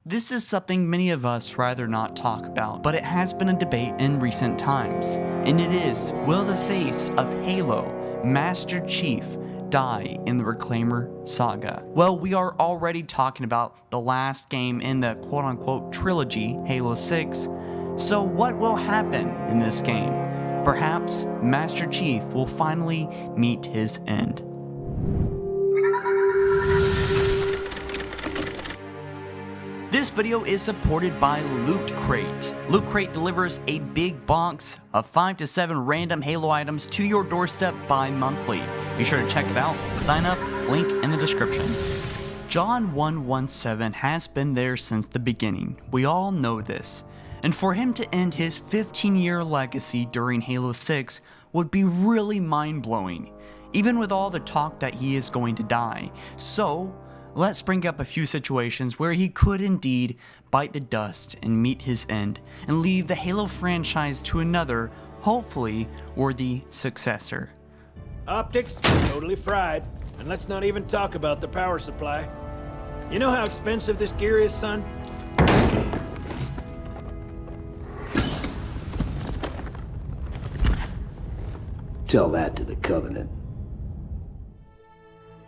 This is something many of us rather not talk about, but it has been a debate in recent times, and it is, will the face of Halo, Master Chief, die in the Reclaimer saga? Well, we are already talking about the last game in the quote-unquote trilogy, Halo 6, so what will happen in this game? Perhaps Master Chief will finally meet his end. This video is supported by Loot Crate. Loot Crate delivers a big box of 5 to 7 random Halo items to your doorstep bi-monthly. Be sure to check it out. Sign up, link in the description. John 117 has been there since the beginning. We all know this. And for him to end his 15-year legacy during Halo 6 would be really mind-blowing, even with all the talk that he is going to die. So, let's bring up a few situations where he could indeed bite the dust and meet his end, and leave the Halo franchise to another, hopefully worthy successor. Optics, totally fried. And let's not even talk about the power supply. You know how expensive this gear is, son? Tell that to the Covenant.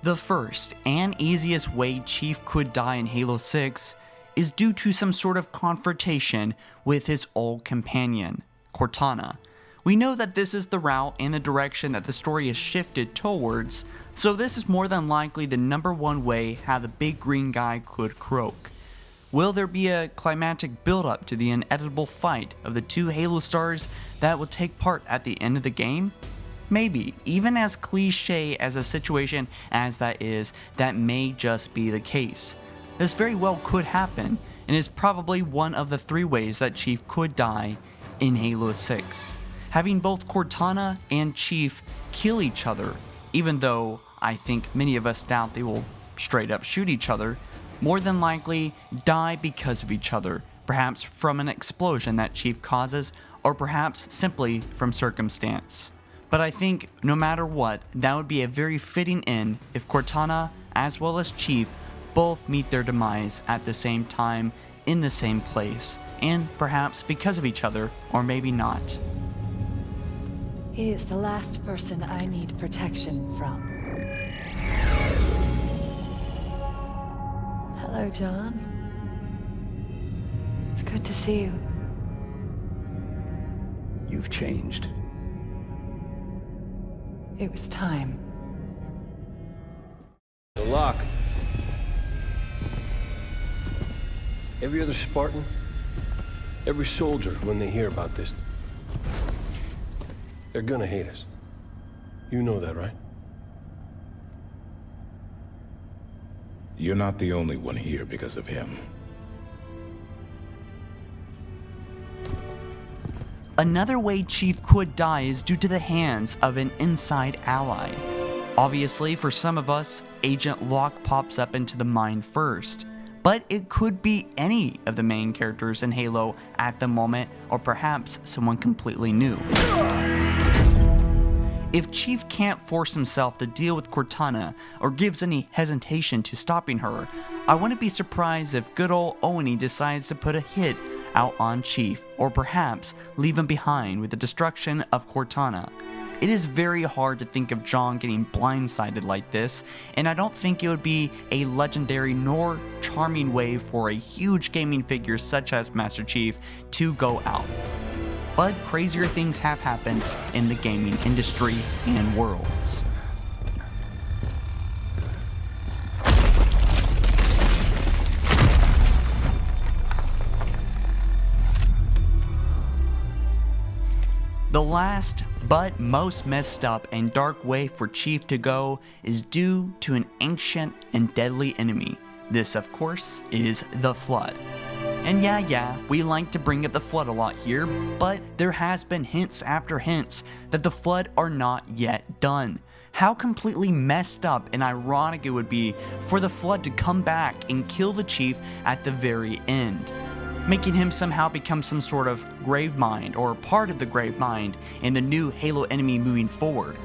The first and easiest way Chief could die in Halo 6 is due to some sort of confrontation with his old companion, Cortana. We know that this is the route and the direction that the story is shifted towards, so this is more than likely the #1 way how the big green guy could croak. Will there be a climactic build-up to the inevitable fight of the two Halo stars that will take part at the end of the game? Maybe, even as cliche as a situation as that is, that may just be the case. This very well could happen, and is probably one of the 3 ways that Chief could die in Halo 6. Having both Cortana and Chief kill each other, even though I think many of us doubt they will straight up shoot each other, more than likely die because of each other, perhaps from an explosion that Chief causes, or perhaps simply from circumstance. But I think, no matter what, that would be a very fitting end if Cortana, as well as Chief, both meet their demise at the same time, in the same place, and perhaps because of each other, or maybe not. He is the last person I need protection from. Hello, John. It's good to see you. You've changed. It was time. The lock. Every other Spartan, every soldier, when they hear about this, they're gonna hate us. You know that, right? You're not the only one here because of him. Another way Chief could die is due to the hands of an inside ally. Obviously, for some of us, Agent Locke pops up into the mind first, but it could be any of the main characters in Halo at the moment, or perhaps someone completely new. If Chief can't force himself to deal with Cortana, or gives any hesitation to stopping her, I wouldn't be surprised if good old Oni decides to put a hit out on Chief, or perhaps leave him behind with the destruction of Cortana. It is very hard to think of John getting blindsided like this, and I don't think it would be a legendary nor charming way for a huge gaming figure such as Master Chief to go out. But crazier things have happened in the gaming industry and worlds. The last, but most messed up and dark way for Chief to go is due to an ancient and deadly enemy. This, of course, is the Flood. And yeah, we like to bring up the Flood a lot here, but there has been hints after hints that the Flood are not yet done. How completely messed up and ironic it would be for the Flood to come back and kill the Chief at the very end, making him somehow become some sort of Gravemind or part of the Gravemind and the new Halo enemy moving forward.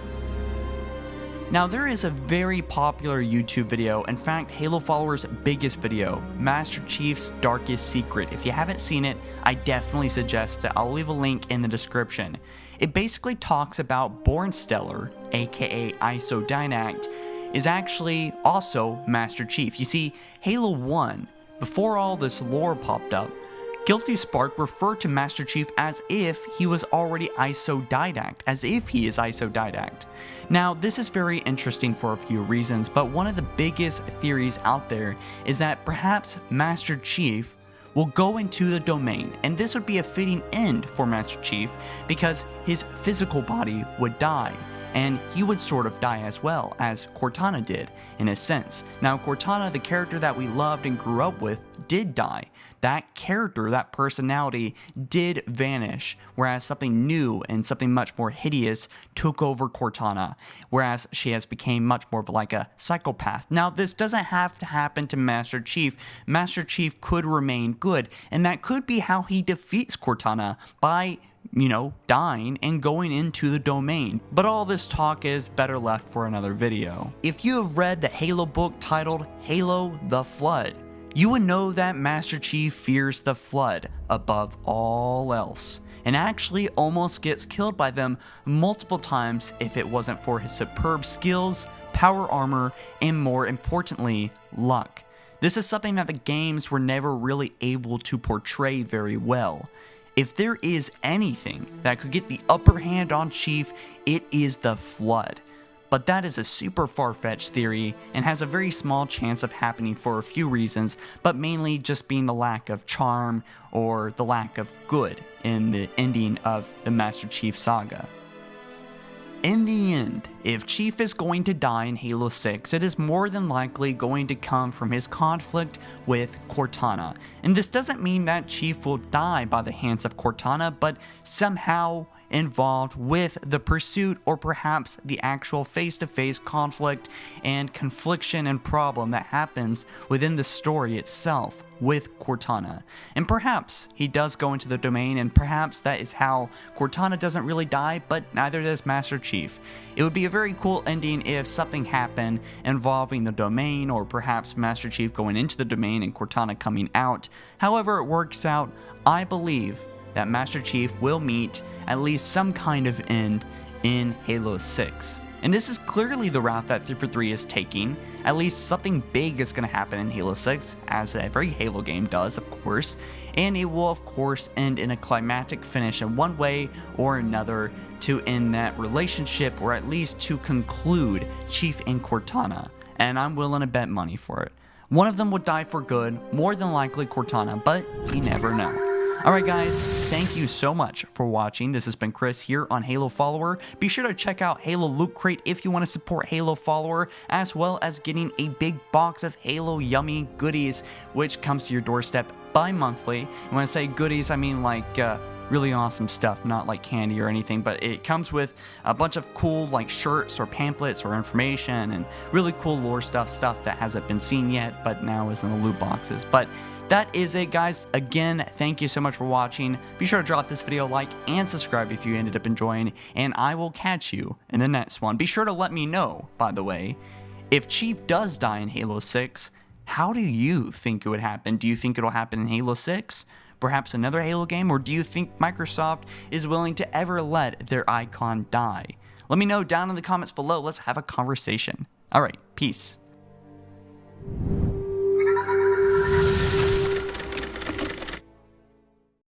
Now there is a very popular YouTube video, in fact Halo followers' biggest video, Master Chief's Darkest Secret. If you haven't seen it, I definitely suggest it. I'll leave a link in the description. It basically talks about Born Stellar, aka Isodynact, is actually also Master Chief. You see, Halo 1, before all this lore popped up, Guilty Spark referred to Master Chief as if he was already Isodidact, as if he is Isodidact. Now, this is very interesting for a few reasons, but one of the biggest theories out there is that perhaps Master Chief will go into the domain, and this would be a fitting end for Master Chief because his physical body would die. And he would sort of die as well, as Cortana did, in a sense. Now, Cortana, the character that we loved and grew up with, did die. That character, that personality, did vanish, whereas something new and something much more hideous took over Cortana, whereas she has become much more of like a psychopath. Now, this doesn't have to happen to Master Chief. Master Chief could remain good, and that could be how he defeats Cortana, by dying and going into the domain. But all this talk is better left for another video. If you have read the Halo book titled Halo: The Flood, you would know that Master Chief fears the Flood above all else, and actually almost gets killed by them multiple times if it wasn't for his superb skills, power armor, and more importantly, luck. This is something that the games were never really able to portray very well. If there is anything that could get the upper hand on Chief, it is the Flood. But that is a super far-fetched theory and has a very small chance of happening for a few reasons, but mainly just being the lack of charm or the lack of good in the ending of the Master Chief saga. In the end, if Chief is going to die in Halo 6, it is more than likely going to come from his conflict with Cortana. And this doesn't mean that Chief will die by the hands of Cortana, but somehow involved with the pursuit or perhaps the actual face-to-face conflict and confliction and problem that happens within the story itself with Cortana. And perhaps he does go into the domain, and perhaps that is how Cortana doesn't really die, but neither does Master Chief. It would be a very cool ending if something happened involving the domain, or perhaps Master Chief going into the domain and Cortana coming out. However it works out, I believe that Master Chief will meet at least some kind of end in Halo 6. And this is clearly the route that 343 is taking. At least something big is going to happen in Halo 6, as every Halo game does, of course. And it will, of course, end in a climactic finish in one way or another to end that relationship, or at least to conclude Chief and Cortana. And I'm willing to bet money for it. One of them would die for good, more than likely Cortana, but you never know. Alright guys, thank you so much for watching. This has been Chris here on Halo Follower. Be sure to check out Halo Loot Crate if you want to support Halo Follower, as well as getting a big box of Halo Yummy goodies, which comes to your doorstep bi-monthly. And when I say goodies, I mean like really awesome stuff, not like candy or anything, but it comes with a bunch of cool like shirts or pamphlets or information and really cool lore stuff that hasn't been seen yet, but now is in the loot boxes. But that is it, guys. Again, thank you so much for watching. Be sure to drop this video a like and subscribe if you ended up enjoying, and I will catch you in the next one. Be sure to let me know, by the way, if Chief does die in Halo 6, how do you think it would happen? Do you think it'll happen in Halo 6? Perhaps another Halo game? Or do you think Microsoft is willing to ever let their icon die? Let me know down in the comments below. Let's have a conversation. Alright, peace.